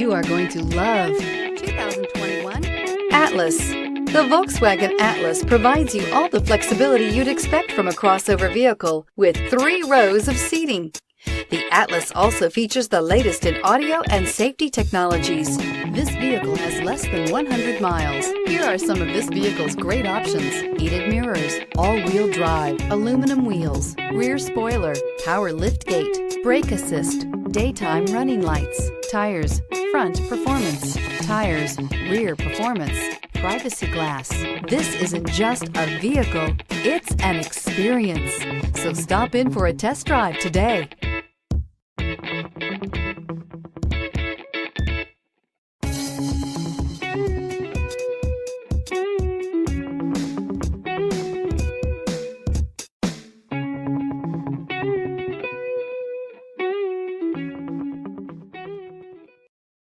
You are going to love 2021 Atlas. The Volkswagen Atlas provides you all the flexibility you'd expect from a crossover vehicle with 3 rows of seating. The Atlas also features the latest in audio and safety technologies. This vehicle has less than 100 miles. Here are some of this vehicle's great options: heated mirrors, all-wheel drive, aluminum wheels, rear spoiler, power liftgate, brake assist, daytime running lights, tires, front performance, tires, rear performance, privacy glass. This isn't just a vehicle, it's an experience. So stop in for a test drive today.